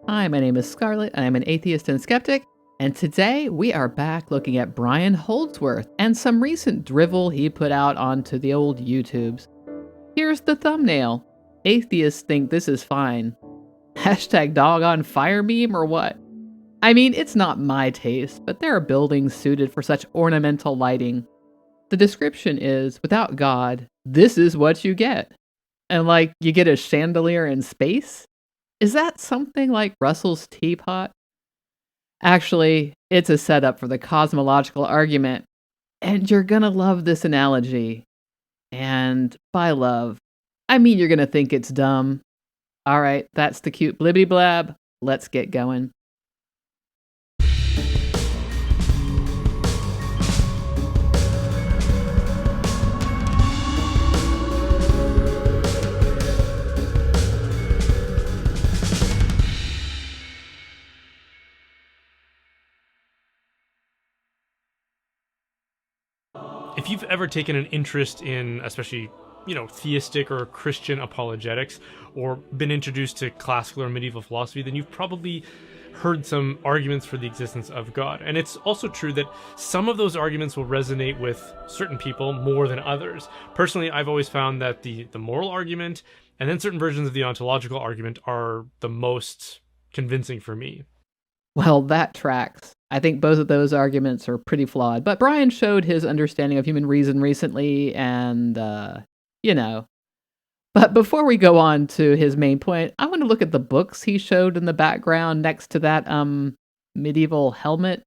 Hi, my name is Scarlett, and I'm an atheist and skeptic, and today we are back looking at Brian Holdsworth and some recent drivel he put out onto the old YouTubes. Here's the thumbnail. Atheists think this is fine. Hashtag dog on fire meme or what? I mean, it's not my taste, but there are buildings suited for such ornamental lighting. The description is, without God, this is what you get. And like, you get a chandelier in space? Is that something like Russell's teapot? Actually, it's a setup for the cosmological argument, and you're gonna love this analogy. And by love, I mean you're gonna think it's dumb. Alright, that's the cute blibbity blab. Let's get going. If you've ever taken an interest in, especially, theistic or Christian apologetics, or been introduced to classical or medieval philosophy, then you've probably heard some arguments for the existence of God. And it's also true that some of those arguments will resonate with certain people more than others. Personally, I've always found that the moral argument and then certain versions of the ontological argument are the most convincing for me. Well, that tracks. I think both of those arguments are pretty flawed, but Brian showed his understanding of human reason recently, and, you know. But before we go on to his main point, I want to look at the books he showed in the background next to that, medieval helmet.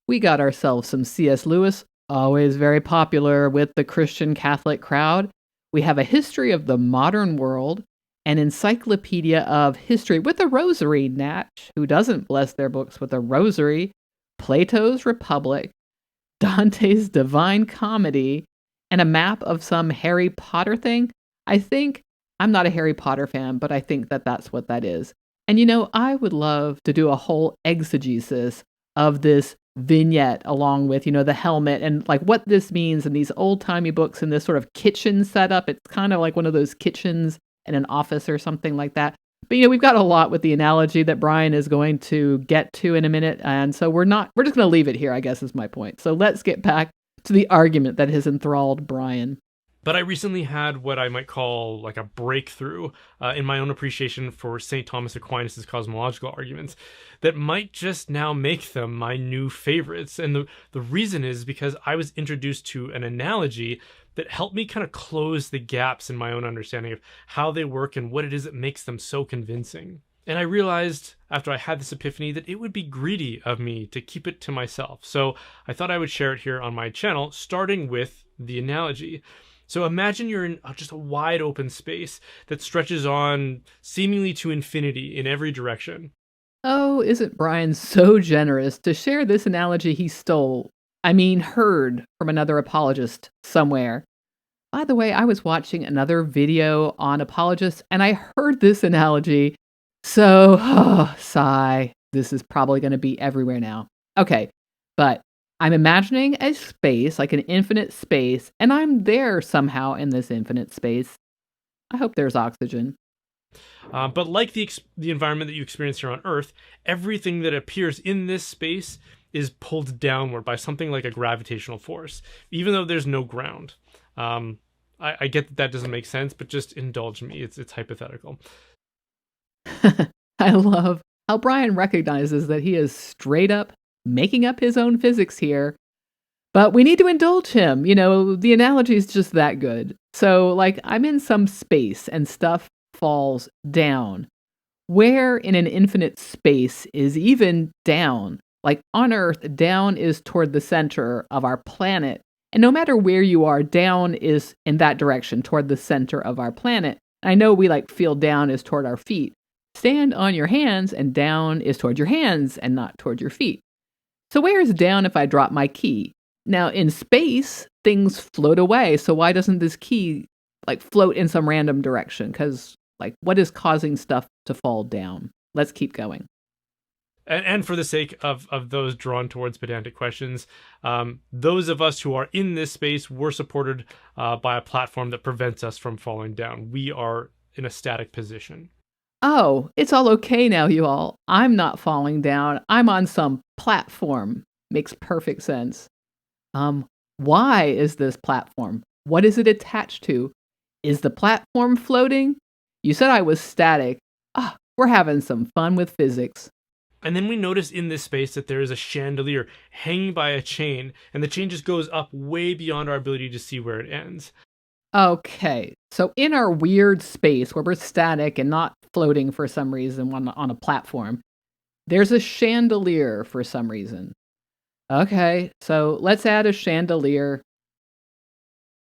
We got ourselves some C.S. Lewis, always very popular with the Christian Catholic crowd. We have a history of the modern world, an encyclopedia of history with a rosary, Natch, who doesn't bless their books with a rosary, Plato's Republic, Dante's Divine Comedy, and a map of some Harry Potter thing. I'm not a Harry Potter fan, but I think that that's what that is. And I would love to do a whole exegesis of this vignette along with, the helmet and like what this means in these old-timey books in this sort of kitchen setup. It's kind of like one of those kitchens in an office or something like that. But we've got a lot with the analogy that Brian is going to get to in a minute, and so we're just going to leave it here, I guess is my point. So let's get back to the argument that has enthralled Brian. But I recently had what I might call like a breakthrough in my own appreciation for St. Thomas Aquinas' cosmological arguments that might just now make them my new favorites. And the reason is because I was introduced to an analogy that helped me kind of close the gaps in my own understanding of how they work and what it is that makes them so convincing. And I realized after I had this epiphany that it would be greedy of me to keep it to myself. So I thought I would share it here on my channel, starting with the analogy. So imagine you're in just a wide open space that stretches on seemingly to infinity in every direction. Oh, isn't Brian so generous to share this analogy he heard from another apologist somewhere. By the way, I was watching another video on apologists and I heard this analogy. So, sigh, this is probably going to be everywhere now. Okay, but I'm imagining a space, like an infinite space, and I'm there somehow in this infinite space. I hope there's oxygen. But like the environment that you experience here on Earth, everything that appears in this space is pulled downward by something like a gravitational force, even though there's no ground. I get that doesn't make sense, but just indulge me. It's hypothetical. I love how Brian recognizes that he is straight up making up his own physics here. But we need to indulge him. The analogy is just that good. So, like, I'm in some space and stuff falls down. Where in an infinite space is even down? Like on Earth, down is toward the center of our planet. And no matter where you are, down is in that direction, toward the center of our planet. I know we feel down is toward our feet. Stand on your hands and down is toward your hands and not toward your feet. So where is down if I drop my key? Now in space, things float away. So why doesn't this key float in some random direction? Because what is causing stuff to fall down? Let's keep going. And for the sake of those drawn towards pedantic questions, those of us who are in this space, we're supported by a platform that prevents us from falling down. We are in a static position. Oh, it's all okay now, you all. I'm not falling down. I'm on some platform. Makes perfect sense. Um, why is this platform? What is it attached to? Is the platform floating? You said I was static. Ah, we're having some fun with physics. And then we notice in this space that there is a chandelier hanging by a chain, and the chain just goes up way beyond our ability to see where it ends. Okay, so in our weird space where we're static and not floating for some reason on a platform, there's a chandelier for some reason. Okay, so let's add a chandelier.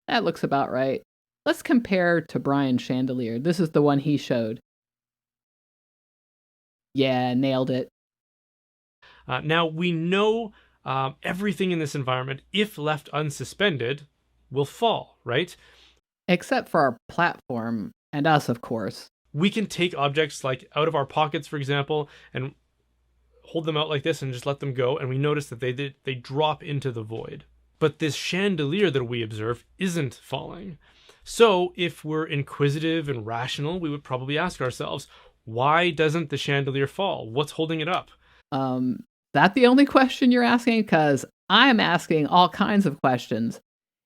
That looks about right. Let's compare to Brian's chandelier. This is the one he showed. Yeah, nailed it. Now, we know everything in this environment, if left unsuspended, will fall, right? Except for our platform and us, of course. We can take objects like out of our pockets, for example, and hold them out like this and just let them go, and we notice that they drop into the void. But this chandelier that we observe isn't falling. So if we're inquisitive and rational, we would probably ask ourselves, why doesn't the chandelier fall? What's holding it up? That the only question you're asking? Because I'm asking all kinds of questions.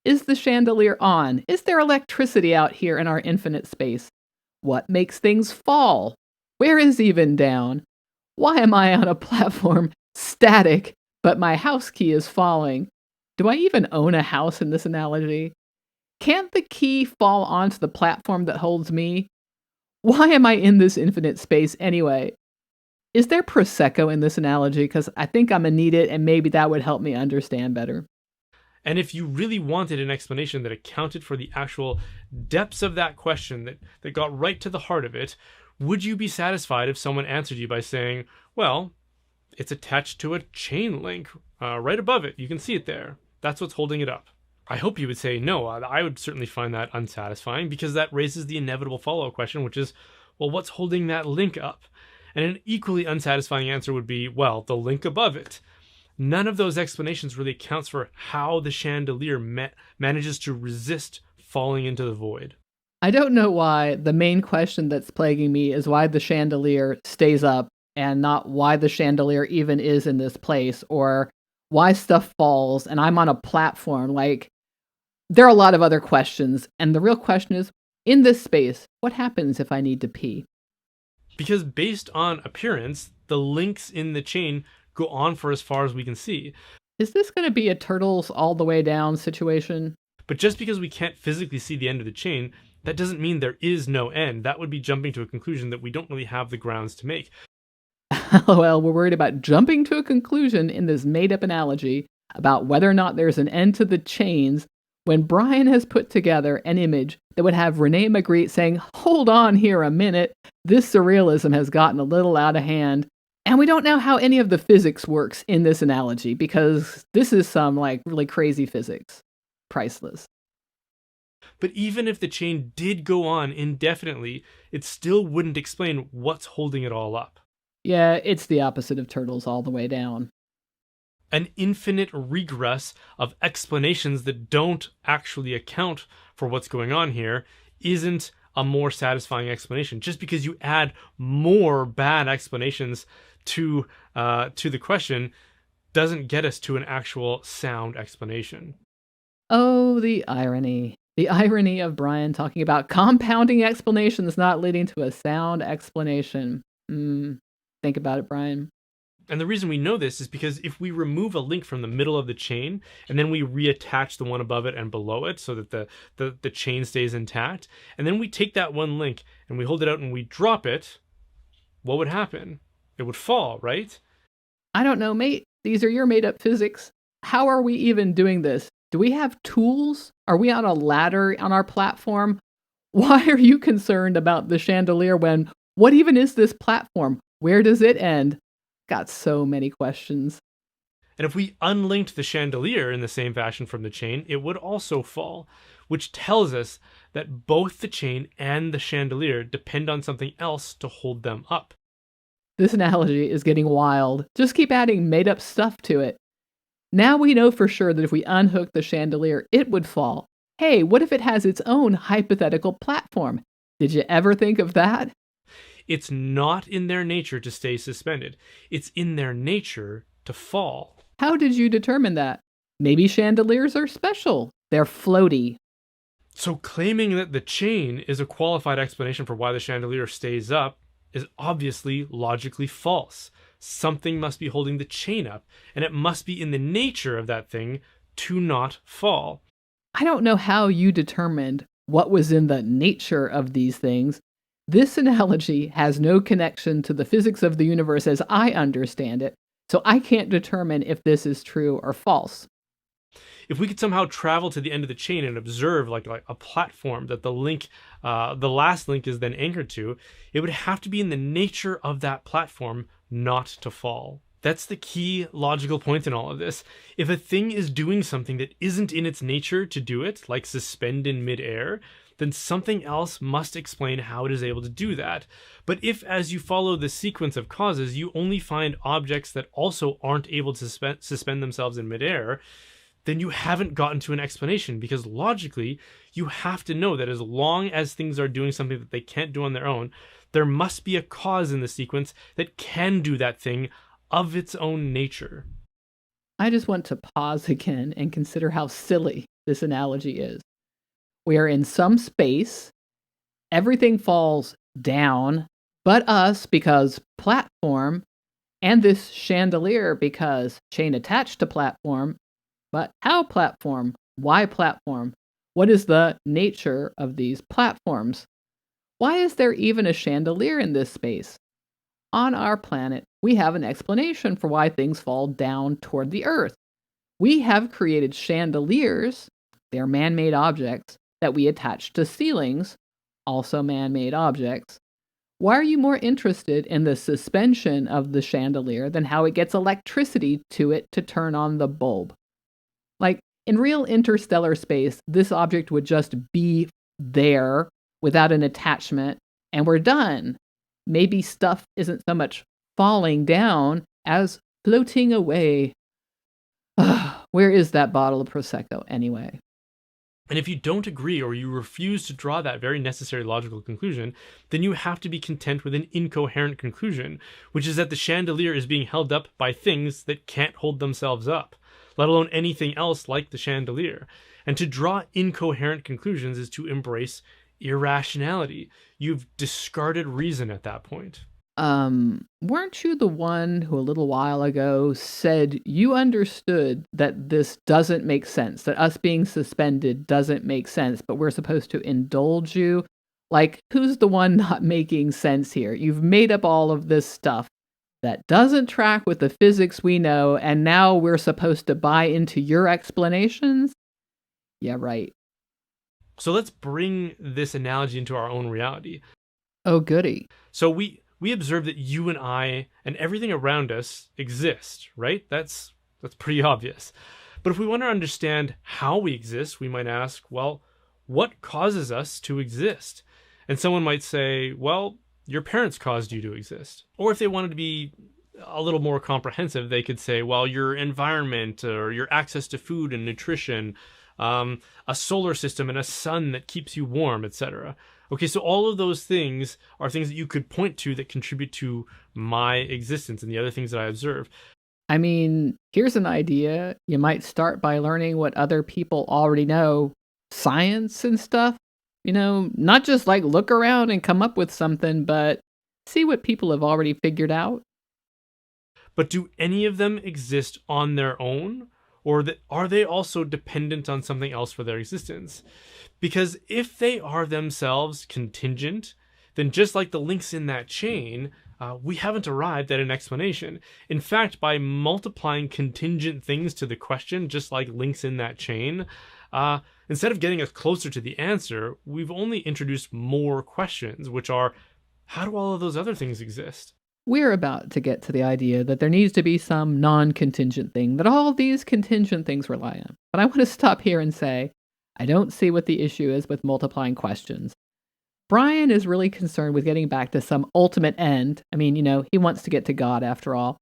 Is the chandelier on? Is there electricity out here in our infinite space? What makes things fall? Where is even down? Why am I on a platform static, but my house key is falling? Do I even own a house in this analogy? Can't the key fall onto the platform that holds me? Why am I in this infinite space anyway? Is there Prosecco in this analogy? Because I think I'm going to need it, and maybe that would help me understand better. And if you really wanted an explanation that accounted for the actual depths of that question, that got right to the heart of it, would you be satisfied if someone answered you by saying, well, it's attached to a chain link right above it. You can see it there. That's what's holding it up. I hope you would say no. I would certainly find that unsatisfying, because that raises the inevitable follow-up question, which is, well, what's holding that link up? And an equally unsatisfying answer would be, well, the link above it. None of those explanations really accounts for how the chandelier manages to resist falling into the void. I don't know why the main question that's plaguing me is why the chandelier stays up and not why the chandelier even is in this place, or why stuff falls and I'm on a platform. Like, there are a lot of other questions, and the real question is, in this space, what happens if I need to pee? Because based on appearance, the links in the chain go on for as far as we can see. Is this going to be a turtles all the way down situation? But just because we can't physically see the end of the chain, that doesn't mean there is no end. That would be jumping to a conclusion that we don't really have the grounds to make. Well, we're worried about jumping to a conclusion in this made-up analogy about whether or not there's an end to the chains, when Brian has put together an image that would have Rene Magritte saying, hold on here a minute, this surrealism has gotten a little out of hand. And we don't know how any of the physics works in this analogy, because this is some like really crazy physics. Priceless. But even if the chain did go on indefinitely, it still wouldn't explain what's holding it all up. Yeah, it's the opposite of turtles all the way down. An infinite regress of explanations that don't actually account for what's going on here isn't a more satisfying explanation. Just because you add more bad explanations to the question doesn't get us to an actual sound explanation. Oh, the irony. The irony of Brian talking about compounding explanations not leading to a sound explanation. Think about it, Brian. And the reason we know this is because if we remove a link from the middle of the chain and then we reattach the one above it and below it so that the chain stays intact, and then we take that one link and we hold it out and we drop it, what would happen? It would fall, right? I don't know, mate. These are your made-up physics. How are we even doing this? Do we have tools? Are we on a ladder on our platform? Why are you concerned about the chandelier when, what even is this platform? Where does it end? Got so many questions. And if we unlinked the chandelier in the same fashion from the chain, it would also fall, which tells us that both the chain and the chandelier depend on something else to hold them up. This analogy is getting wild. Just keep adding made-up stuff to it. Now we know for sure that if we unhook the chandelier, it would fall. Hey, what if it has its own hypothetical platform? Did you ever think of that? It's not in their nature to stay suspended. It's in their nature to fall. How did you determine that? Maybe chandeliers are special. They're floaty. So claiming that the chain is a qualified explanation for why the chandelier stays up is obviously logically false. Something must be holding the chain up, and it must be in the nature of that thing to not fall. I don't know how you determined what was in the nature of these things. This analogy has no connection to the physics of the universe as I understand it, so I can't determine if this is true or false. If we could somehow travel to the end of the chain and observe like a platform that the last link is then anchored to, it would have to be in the nature of that platform not to fall. That's the key logical point in all of this. If a thing is doing something that isn't in its nature to do it, like suspend in midair, then something else must explain how it is able to do that. But if, as you follow the sequence of causes, you only find objects that also aren't able to suspend themselves in midair, then you haven't gotten to an explanation, because logically, you have to know that as long as things are doing something that they can't do on their own, there must be a cause in the sequence that can do that thing of its own nature. I just want to pause again and consider how silly this analogy is. We are in some space, everything falls down, but us because platform, and this chandelier because chain attached to platform. But how platform? Why platform? What is the nature of these platforms? Why is there even a chandelier in this space? On our planet, we have an explanation for why things fall down toward the earth. We have created chandeliers, they're man-made objects, that we attach to ceilings, also man-made objects. Why are you more interested in the suspension of the chandelier than how it gets electricity to it to turn on the bulb? Like, in real interstellar space, this object would just be there without an attachment, and we're done. Maybe stuff isn't so much falling down as floating away. Where is that bottle of Prosecco anyway? And if you don't agree or you refuse to draw that very necessary logical conclusion, then you have to be content with an incoherent conclusion, which is that the chandelier is being held up by things that can't hold themselves up, let alone anything else like the chandelier. And to draw incoherent conclusions is to embrace irrationality. You've discarded reason at that point. Weren't you the one who a little while ago said you understood that this doesn't make sense, that us being suspended doesn't make sense, but we're supposed to indulge you? Like, who's the one not making sense here? You've made up all of this stuff that doesn't track with the physics we know, and now we're supposed to buy into your explanations? Yeah, right. So let's bring this analogy into our own reality. Oh, goody. So we observe that you and I and everything around us exist, right? That's pretty obvious. But if we want to understand how we exist, we might ask, well, what causes us to exist? And someone might say, well, your parents caused you to exist. Or if they wanted to be a little more comprehensive, they could say, well, your environment or your access to food and nutrition, a solar system and a sun that keeps you warm, etc. Okay, so all of those things are things that you could point to that contribute to my existence and the other things that I observe. I mean, here's an idea. You might start by learning what other people already know, science and stuff. You know, not just like look around and come up with something, but see what people have already figured out. But do any of them exist on their own? Or are they also dependent on something else for their existence? Because if they are themselves contingent, then just like the links in that chain, we haven't arrived at an explanation. In fact, by multiplying contingent things to the question, just like links in that chain, instead of getting us closer to the answer, we've only introduced more questions, which are, how do all of those other things exist? We're about to get to the idea that there needs to be some non-contingent thing that all these contingent things rely on. But I want to stop here and say, I don't see what the issue is with multiplying questions. Brian is really concerned with getting back to some ultimate end. I mean, he wants to get to God after all.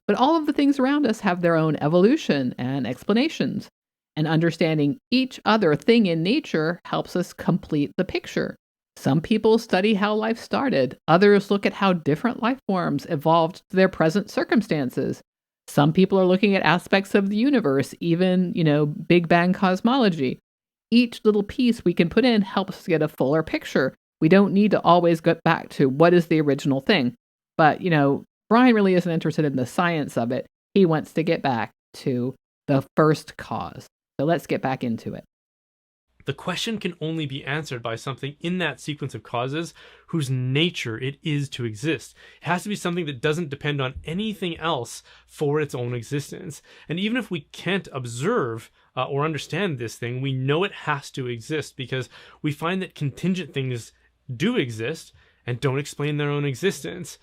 But all of the things around us have their own evolution and explanations. And understanding each other thing in nature helps us complete the picture. Some people study how life started, others look at how different life forms evolved to their present circumstances. Some people are looking at aspects of the universe, even, Big Bang cosmology. Each little piece we can put in helps us get a fuller picture. We don't need to always get back to what is the original thing. But, Brian really isn't interested in the science of it. He wants to get back to the first cause. So let's get back into it. The question can only be answered by something in that sequence of causes whose nature it is to exist. It has to be something that doesn't depend on anything else for its own existence. And even if we can't observe or understand this thing, we know it has to exist because we find that contingent things do exist and don't explain their own existence.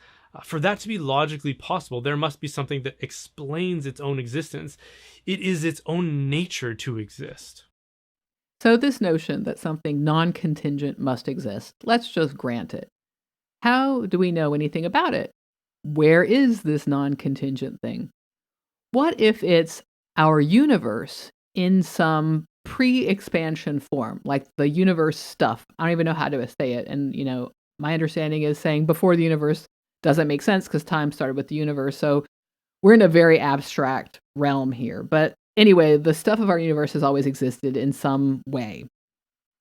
For that to be logically possible, there must be something that explains its own existence. It is its own nature to exist. So this notion that something non-contingent must exist, let's just grant it. How do we know anything about it? Where is this non-contingent thing? What if it's our universe in some pre-expansion form, like the universe stuff? I don't even know how to say it. And, my understanding is saying before the universe doesn't make sense because time started with the universe. So we're in a very abstract realm here. But anyway, the stuff of our universe has always existed in some way.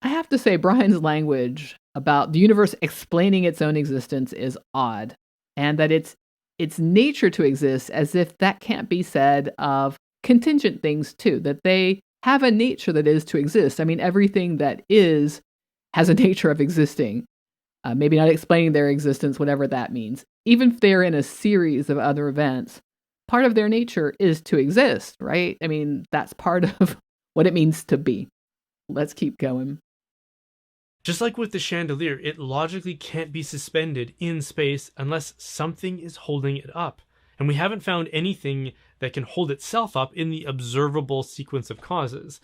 I have to say, Brian's language about the universe explaining its own existence is odd, and that it's nature to exist, as if that can't be said of contingent things too, that they have a nature that is to exist. I mean, everything that is has a nature of existing. Maybe not explaining their existence, whatever that means. Even if they're in a series of other events, part of their nature is to exist, right? I mean, that's part of what it means to be. Let's keep going. Just like with the chandelier, it logically can't be suspended in space unless something is holding it up. And we haven't found anything that can hold itself up in the observable sequence of causes.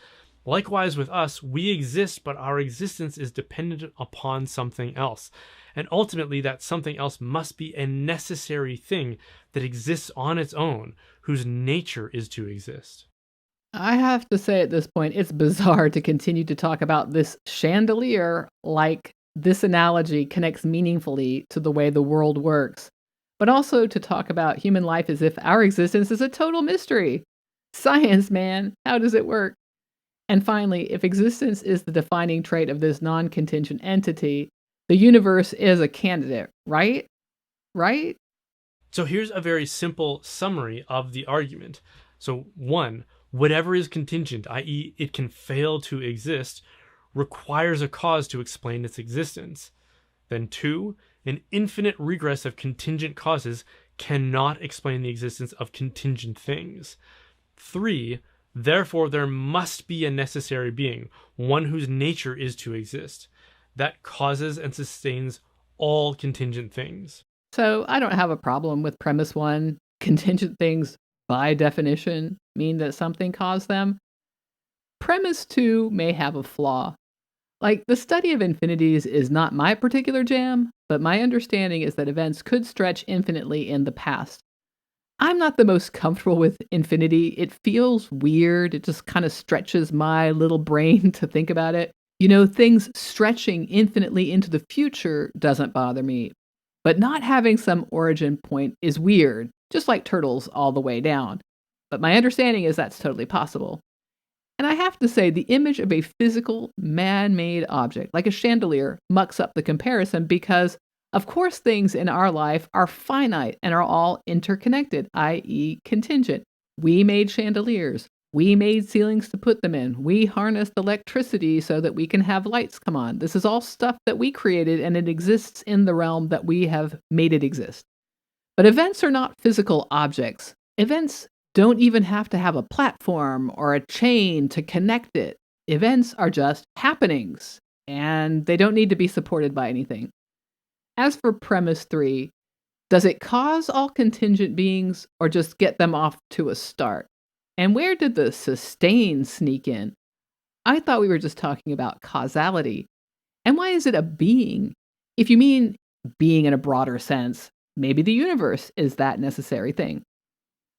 Likewise with us, we exist, but our existence is dependent upon something else. And ultimately, that something else must be a necessary thing that exists on its own, whose nature is to exist. I have to say at this point, it's bizarre to continue to talk about this chandelier like this analogy connects meaningfully to the way the world works, but also to talk about human life as if our existence is a total mystery. Science, man, how does it work? And finally, if existence is the defining trait of this non-contingent entity, the universe is a candidate, right? Right? So here's a very simple summary of the argument. So 1, whatever is contingent, i.e. it can fail to exist, requires a cause to explain its existence. Then 2, an infinite regress of contingent causes cannot explain the existence of contingent things. 3, therefore there must be a necessary being, one whose nature is to exist, that causes and sustains all contingent things. So I don't have a problem with premise 1. Contingent things, by definition, mean that something caused them. Premise 2 may have a flaw. Like, the study of infinities is not my particular jam, but my understanding is that events could stretch infinitely in the past. I'm not the most comfortable with infinity. It feels weird. It just kind of stretches my little brain to think about it. Things stretching infinitely into the future doesn't bother me. But not having some origin point is weird, just like turtles all the way down. But my understanding is that's totally possible. And I have to say, the image of a physical, man-made object, like a chandelier, mucks up the comparison because, of course, things in our life are finite and are all interconnected, i.e. contingent. We made chandeliers. We made ceilings to put them in. We harnessed electricity so that we can have lights come on. This is all stuff that we created, and it exists in the realm that we have made it exist. But events are not physical objects. Events don't even have to have a platform or a chain to connect it. Events are just happenings, and they don't need to be supported by anything. As for premise 3, does it cause all contingent beings or just get them off to a start? And where did the sustain sneak in? I thought we were just talking about causality. And why is it a being? If you mean being in a broader sense, maybe the universe is that necessary thing.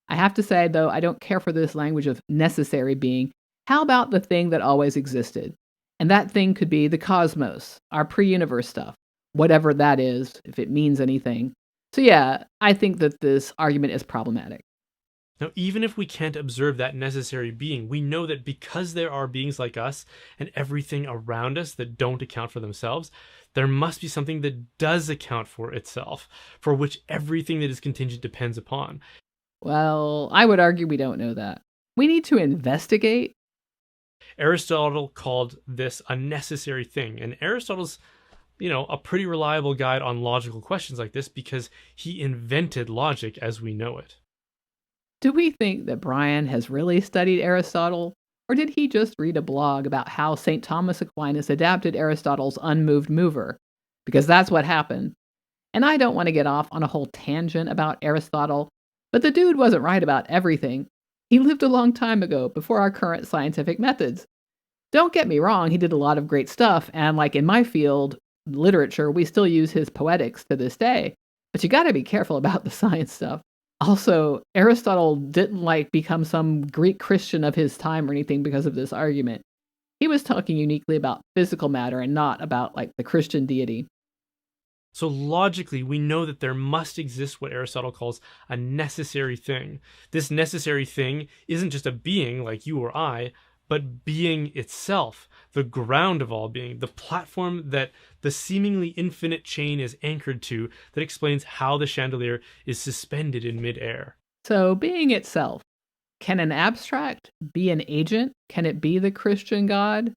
I have to say, though, I don't care for this language of necessary being. How about the thing that always existed? And that thing could be the cosmos, our pre-universe stuff, whatever that is, if it means anything. So yeah, I think that this argument is problematic. Now, even if we can't observe that necessary being, we know that because there are beings like us and everything around us that don't account for themselves, there must be something that does account for itself, for which everything that is contingent depends upon. Well, I would argue we don't know that. We need to investigate. Aristotle called this a necessary thing, and Aristotle's a pretty reliable guide on logical questions like this because he invented logic as we know it. Do we think that Brian has really studied Aristotle? Or did he just read a blog about how St. Thomas Aquinas adapted Aristotle's unmoved mover? Because that's what happened. And I don't want to get off on a whole tangent about Aristotle, but the dude wasn't right about everything. He lived a long time ago, before our current scientific methods. Don't get me wrong, he did a lot of great stuff, and like in my field, literature, we still use his poetics to this day. But you gotta be careful about the science stuff. Also, Aristotle didn't become some Greek Christian of his time or anything because of this argument. He was talking uniquely about physical matter and not about the Christian deity. So logically, we know that there must exist what Aristotle calls a necessary thing. This necessary thing isn't just a being like you or I, but being itself, the ground of all being, the platform that the seemingly infinite chain is anchored to that explains how the chandelier is suspended in midair. So, being itself, can an abstract be an agent? Can it be the Christian God?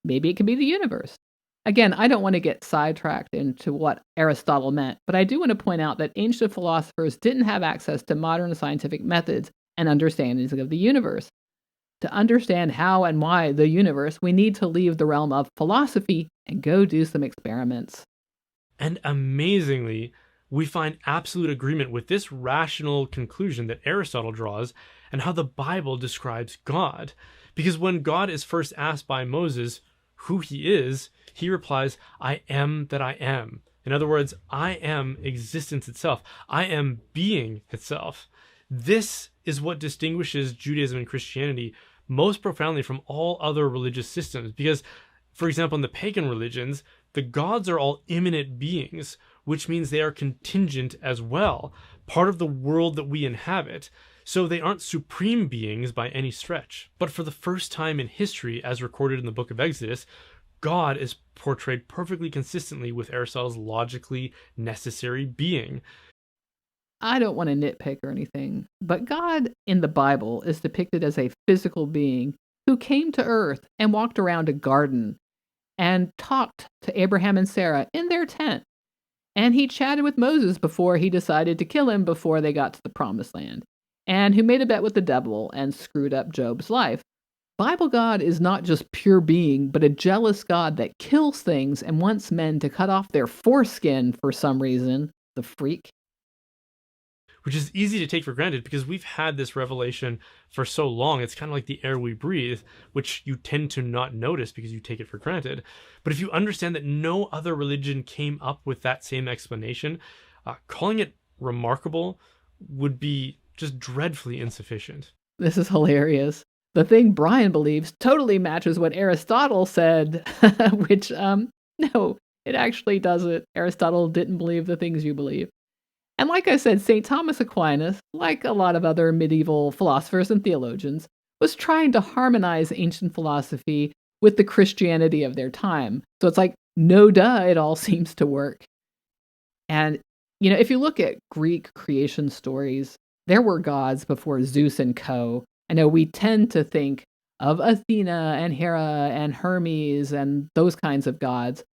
Maybe it can be the universe. Again, I don't want to get sidetracked into what Aristotle meant, but I do want to point out that ancient philosophers didn't have access to modern scientific methods and understandings of the universe. To understand how and why the universe, we need to leave the realm of philosophy and go do some experiments. And amazingly, we find absolute agreement with this rational conclusion that Aristotle draws and how the Bible describes God. Because when God is first asked by Moses who he is, he replies, "I am that I am." In other words, I am existence itself. I am being itself. This is what distinguishes Judaism and Christianity most profoundly from all other religious systems. Because, for example, in the pagan religions, the gods are all immanent beings, which means they are contingent as well, part of the world that we inhabit. So they aren't supreme beings by any stretch. But for the first time in history, as recorded in the book of Exodus, God is portrayed perfectly consistently with Aristotle's logically necessary being. I don't want to nitpick or anything, but God in the Bible is depicted as a physical being who came to earth and walked around a garden and talked to Abraham and Sarah in their tent. And he chatted with Moses before he decided to kill him before they got to the promised land, and who made a bet with the devil and screwed up Job's life. Bible God is not just pure being, but a jealous God that kills things and wants men to cut off their foreskin for some reason. The freak. Which is easy to take for granted because we've had this revelation for so long. It's kind of like the air we breathe, which you tend to not notice because you take it for granted. But if you understand that no other religion came up with that same explanation, calling it remarkable would be just dreadfully insufficient. This is hilarious. The thing Brian believes totally matches what Aristotle said, which, no, it actually doesn't. Aristotle didn't believe the things you believe. And like I said, St. Thomas Aquinas, like a lot of other medieval philosophers and theologians, was trying to harmonize ancient philosophy with the Christianity of their time. So it's no duh, it all seems to work. And, if you look at Greek creation stories, there were gods before Zeus and co. I know we tend to think of Athena and Hera and Hermes and those kinds of gods.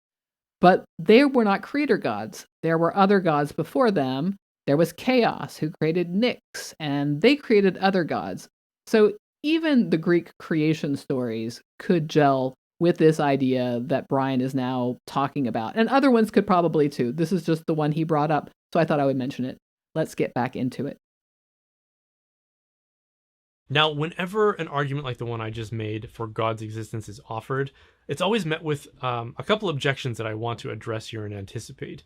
But they were not creator gods. There were other gods before them. There was Chaos, who created Nyx, and they created other gods. So even the Greek creation stories could gel with this idea that Brian is now talking about. And other ones could probably too. This is just the one he brought up, so I thought I would mention it. Let's get back into it. Now, whenever an argument like the one I just made for God's existence is offered, it's always met with a couple objections that I want to address here and anticipate.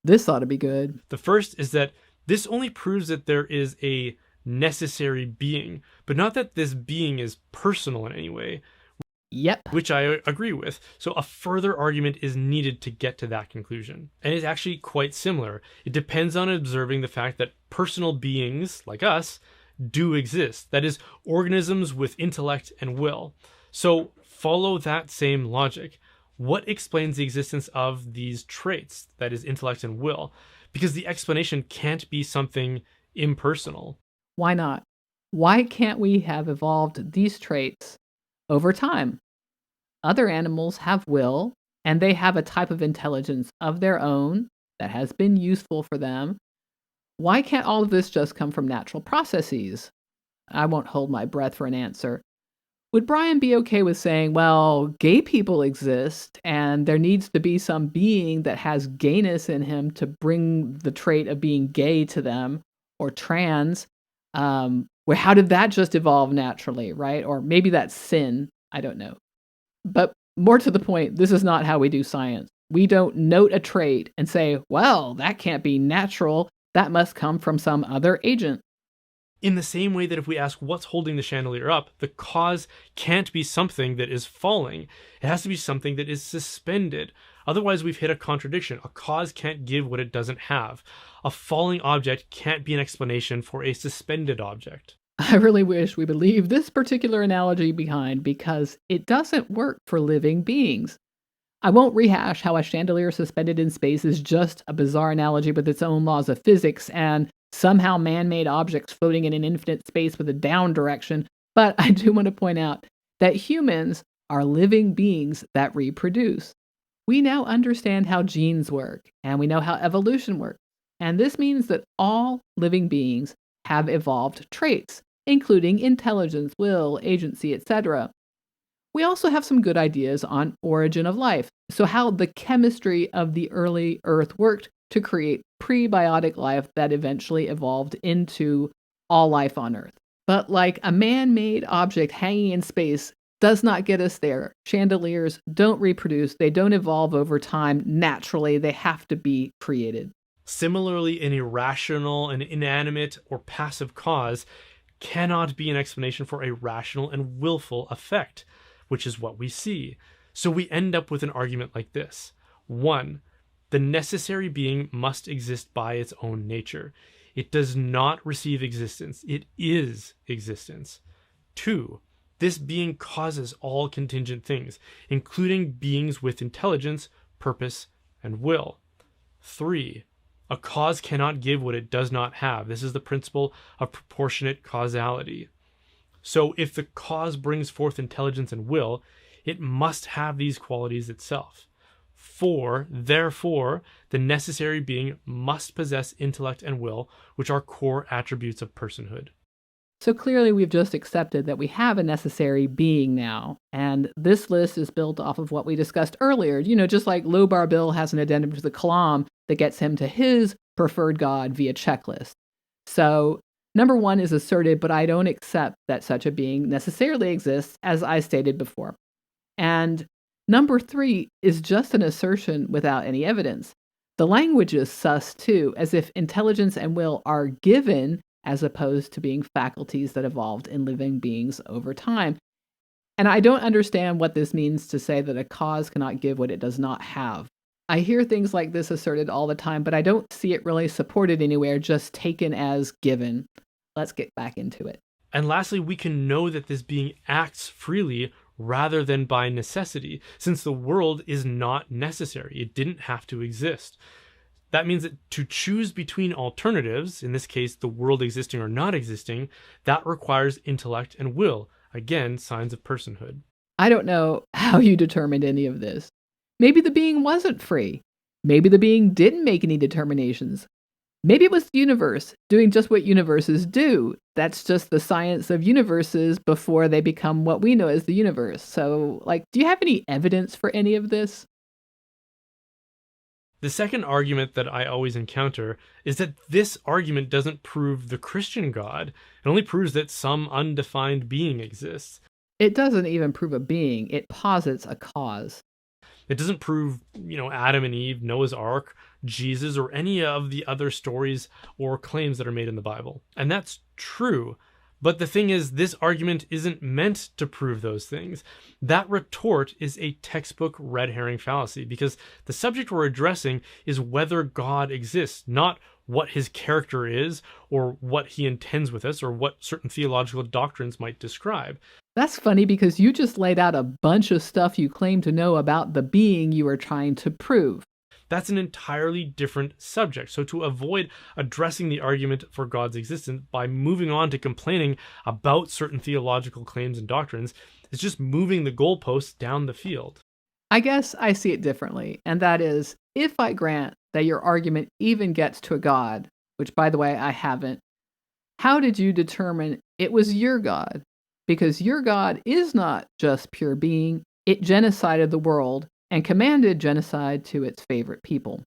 This ought to be good. The first is that this only proves that there is a necessary being, but not that this being is personal in any way. Yep. Which I agree with. So a further argument is needed to get to that conclusion. And it's actually quite similar. It depends on observing the fact that personal beings, like us, do exist. That is, organisms with intellect and will. So follow that same logic. What explains the existence of these traits, that is, intellect and will? Because the explanation can't be something impersonal. Why not? Why can't we have evolved these traits over time? Other animals have will, and they have a type of intelligence of their own that has been useful for them. Why can't all of this just come from natural processes? I won't hold my breath for an answer. Would Brian be okay with saying, well, gay people exist, and there needs to be some being that has gayness in him to bring the trait of being gay to them, or trans? Well, how did that just evolve naturally, right? Or maybe that's sin. I don't know. But more to the point, this is not how we do science. We don't note a trait and say, well, that can't be natural. That must come from some other agent. In the same way that if we ask what's holding the chandelier up, the cause can't be something that is falling. It has to be something that is suspended. Otherwise, we've hit a contradiction. A cause can't give what it doesn't have. A falling object can't be an explanation for a suspended object. I really wish we would leave this particular analogy behind because it doesn't work for living beings. I won't rehash how a chandelier suspended in space is just a bizarre analogy with its own laws of physics and somehow man-made objects floating in an infinite space with a down direction, but I do want to point out that humans are living beings that reproduce. We now understand how genes work, and we know how evolution works, and this means that all living beings have evolved traits, including intelligence, will, agency, etc. We also have some good ideas on origin of life, so how the chemistry of the early Earth worked to create prebiotic life that eventually evolved into all life on Earth. But like a man-made object hanging in space does not get us there. Chandeliers don't reproduce, they don't evolve over time naturally, they have to be created. Similarly, an irrational, an inanimate, or passive cause cannot be an explanation for a rational and willful effect, which is what we see. So we end up with an argument like this. 1. The necessary being must exist by its own nature. It does not receive existence. It is existence. 2. This being causes all contingent things, including beings with intelligence, purpose, and will. 3. A cause cannot give what it does not have. This is the principle of proportionate causality. So if the cause brings forth intelligence and will, it must have these qualities itself. 4. Therefore, the necessary being must possess intellect and will, which are core attributes of personhood. So clearly we've just accepted that we have a necessary being now, and this list is built off of what we discussed earlier. Just like Lobar Bill has an addendum to the Kalam that gets him to his preferred god via checklist. So number 1 is asserted, but I don't accept that such a being necessarily exists, as I stated before. And number 3 is just an assertion without any evidence. The language is sus too, as if intelligence and will are given as opposed to being faculties that evolved in living beings over time. And I don't understand what this means to say that a cause cannot give what it does not have. I hear things like this asserted all the time, but I don't see it really supported anywhere, just taken as given. Let's get back into it. And lastly, we can know that this being acts freely rather than by necessity, since the world is not necessary. It didn't have to exist. That means that to choose between alternatives, in this case, the world existing or not existing, that requires intellect and will. Again, signs of personhood. I don't know how you determined any of this. Maybe the being wasn't free. Maybe the being didn't make any determinations. Maybe it was the universe doing just what universes do. That's just the science of universes before they become what we know as the universe. So, do you have any evidence for any of this? The second argument that I always encounter is that this argument doesn't prove the Christian God. It only proves that some undefined being exists. It doesn't even prove a being. It posits a cause. It doesn't prove, Adam and Eve, Noah's Ark, Jesus, or any of the other stories or claims that are made in the Bible. And that's true. But the thing is, this argument isn't meant to prove those things. That retort is a textbook red herring fallacy, because the subject we're addressing is whether God exists, not what his character is, or what he intends with us, or what certain theological doctrines might describe. That's funny because you just laid out a bunch of stuff you claim to know about the being you are trying to prove. That's an entirely different subject. So to avoid addressing the argument for God's existence by moving on to complaining about certain theological claims and doctrines is just moving the goalposts down the field. I guess I see it differently, and that is, if I grant that your argument even gets to a God, which by the way I haven't, how did you determine it was your God? Because your God is not just pure being, it genocided the world and commanded genocide to its favorite people.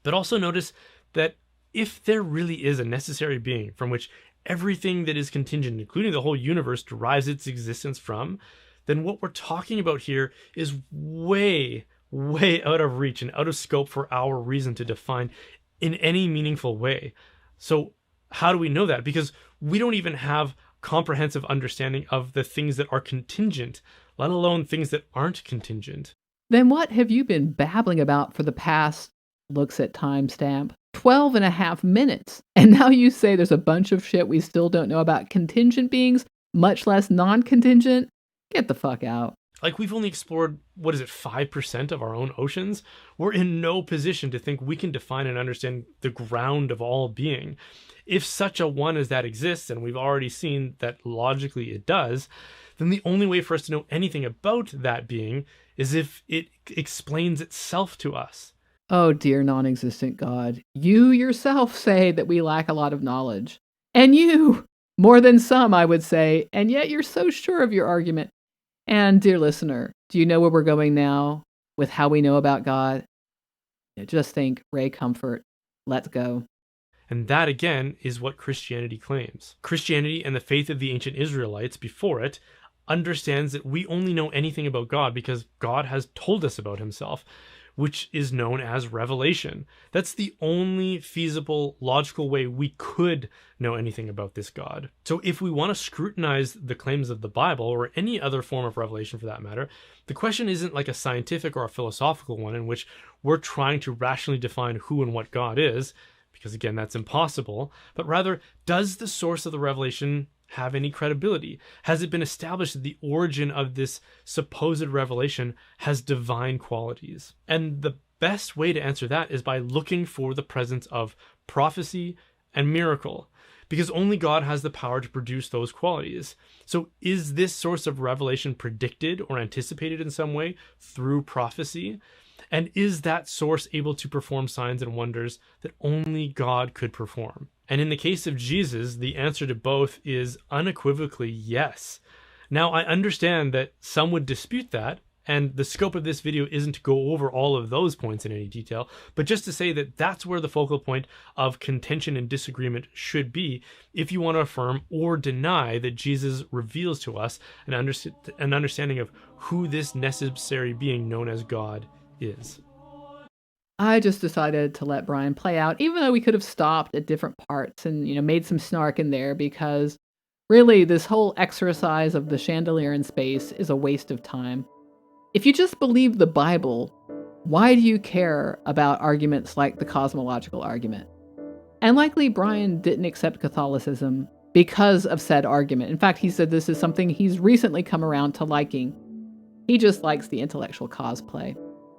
But also notice that if there really is a necessary being from which everything that is contingent, including the whole universe, derives its existence from, then what we're talking about here is way, way out of reach and out of scope for our reason to define in any meaningful way. So how do we know that? Because we don't even have comprehensive understanding of the things that are contingent, let alone things that aren't contingent. Then what have you been babbling about for the past, looks at timestamp, 12 and a half minutes? And now you say there's a bunch of shit we still don't know about contingent beings, much less non-contingent? Get the fuck out. Like, we've only explored, 5% of our own oceans? We're in no position to think we can define and understand the ground of all being. If such a one as that exists, and we've already seen that logically it does, then the only way for us to know anything about that being is if it explains itself to us. Oh, dear non-existent God, you yourself say that we lack a lot of knowledge. And you, more than some, I would say, and yet you're so sure of your argument. And dear listener, do you know where we're going now with how we know about God? Just think, Ray Comfort, let's go. And that, again, is what Christianity claims. Christianity and the faith of the ancient Israelites before it understands that we only know anything about God because God has told us about himself, which is known as revelation. That's the only feasible, logical way we could know anything about this God. So if we want to scrutinize the claims of the Bible, or any other form of revelation for that matter, the question isn't like a scientific or a philosophical one in which we're trying to rationally define who and what God is, because again, that's impossible, but rather, does the source of the revelation have any credibility? Has it been established that the origin of this supposed revelation has divine qualities? And the best way to answer that is by looking for the presence of prophecy and miracle, because only God has the power to produce those qualities. So is this source of revelation predicted or anticipated in some way through prophecy? And is that source able to perform signs and wonders that only God could perform? And in the case of Jesus, the answer to both is unequivocally yes. Now, I understand that some would dispute that, and the scope of this video isn't to go over all of those points in any detail, but just to say that that's where the focal point of contention and disagreement should be if you want to affirm or deny that Jesus reveals to us an understanding of who this necessary being known as God is. I just decided to let Brian play out, even though we could have stopped at different parts and, made some snark in there, because really this whole exercise of the chandelier in space is a waste of time. If you just believe the Bible, why do you care about arguments like the cosmological argument? And likely Brian didn't accept Catholicism because of said argument. In fact, he said this is something he's recently come around to liking. He just likes the intellectual cosplay.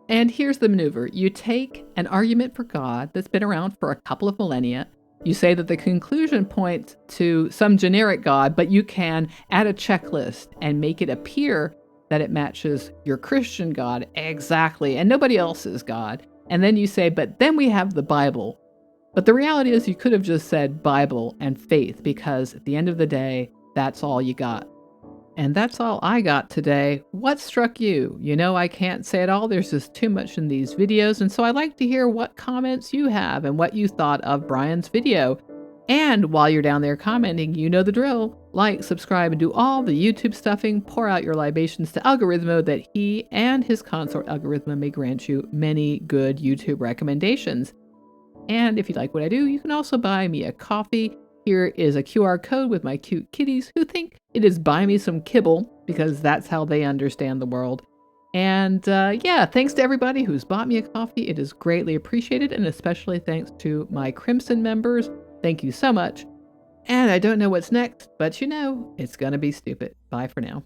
And here's the maneuver. You take an argument for God that's been around for a couple of millennia. You say that the conclusion points to some generic God, but you can add a checklist and make it appear that it matches your Christian God exactly, and nobody else's God. And then you say, but then we have the Bible. But the reality is you could have just said Bible and faith, because at the end of the day, that's all you got. And that's all I got today. What struck you? I can't say it all. There's just too much in these videos. And so I'd like to hear what comments you have and what you thought of Brian's video. And while you're down there commenting, you know the drill. Like, subscribe, and do all the YouTube stuffing. Pour out your libations to Algorithmo that he and his consort Algorithmo may grant you many good YouTube recommendations. And if you like what I do, you can also buy me a coffee Here is a QR code with my cute kitties who think it is buy me some kibble because that's how they understand the world. And yeah, thanks to everybody who's bought me a coffee. It is greatly appreciated, and especially thanks to my Crimson members. Thank you so much. And I don't know what's next, but you know, it's gonna be stupid. Bye for now.